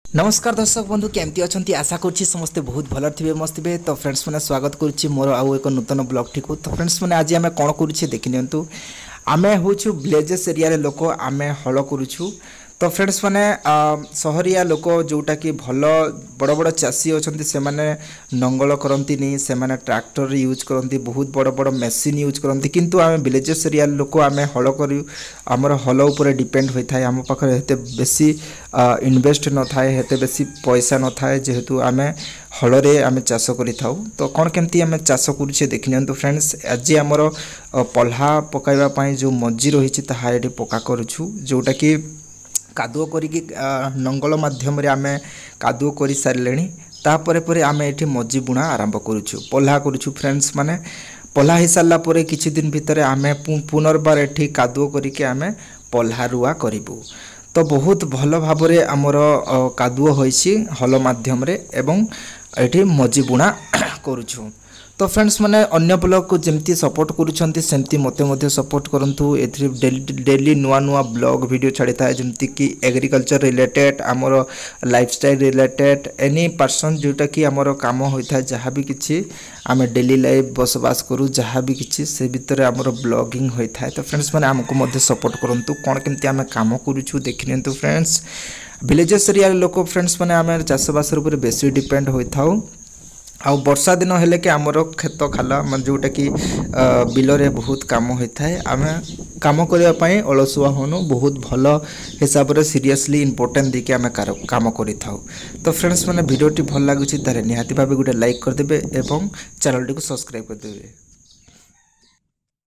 नमस्कार दर्शक बंधु केमती अच्छा आशा करुँची समस्ते बहुत भल थे मस्त थे। तो फ्रेंड्स मैंने स्वागत करुच्ची मोर आउ एक नूतन ब्लॉग टी को। तो फ्रेंड्स मैंने आज आम कौन करुचे देखि नियंतु। आमे होछु विलेजेस एरिया लोक आमे हल करुछु। तो फ्रेंड्स मैंने सहरिया लोक जोटा कि भल बड़ बड़ चाषी अच्छा से मैंने नंगल करती से मैंने ट्रैक्टर यूज करती बहुत बड़ बड़ मेसीन यूज करती किंतु आम विलेजेस एरिया लोक आम हल करूँ आमर हल उपर डिपेंड होता है। आम पाखे हेते बेसी इन्वेस्ट न थाए हेते बेसी पैसा न थाए जेहेतु आम हल आम चाष कर। तो कौन केमती आम चाष करुचे देखि नियंतु फ्रेंड्स। आज आमर पल्हा पकाइबा जो मज्जी रही ये पका करुछु जोटा कि कादुओ करिकी नंगल माध्यम आम कादुओ कर सारे तापर पर आम ये मज्जी बुणा आरंभ करुछु पल्हा करुछु फ्रेंड्स। माने पल्हा हो सारा किछि दिन भितर आम पुनर्बार ये कादुओ करिकी आम पल्हा रुआ करूँ। तो बहुत भल भाव आमर कादुओ होइछि हल माध्यम एवं ये मज्जी बुणा करुछु। तो फ्रेंड्स मैंने अन्य ब्लॉग को जमती सपोर्ट करुँच सेमती मत सपोर्ट करूँ। ए डेली नुआ नुआ ब्लॉग वीडियो छाड़ी था जमती कि एग्रीकल्चर रिलेटेड आमर लाइफस्टाइल रिलेटेड एनी पर्सन जोटा कि आमर काम होता है जहाँ भी किसी आम डेली लाइफ बसवास करूँ जहाँ भी किसी से भितर आमर ब्लॉगिंग होता है। तो फ्रेंड्स मैंने आमको सपोर्ट करूँ कौन केमती आम काम करुँ देखि नियंतु फ्रेंड्स। विलेजेस एरिया लोक फ्रेंड्स मैंने आम चाषबास बेसी डिपेंड होता आ वर्षा दिन हेले कि आमर खेत खाला मान जोटा कि बिल रे बहुत काम होता है आम काम करने अलसुआ होनु बहुत भल हिसाब से सीरियसली इंपोर्टेंट देके आम काम कर। तो फ्रेंड्स मैंने वीडियोटी भल लगुच तारे निहाती भाव गोटे लाइक करदे एवं चैनल टी को सब्सक्राइब करदे।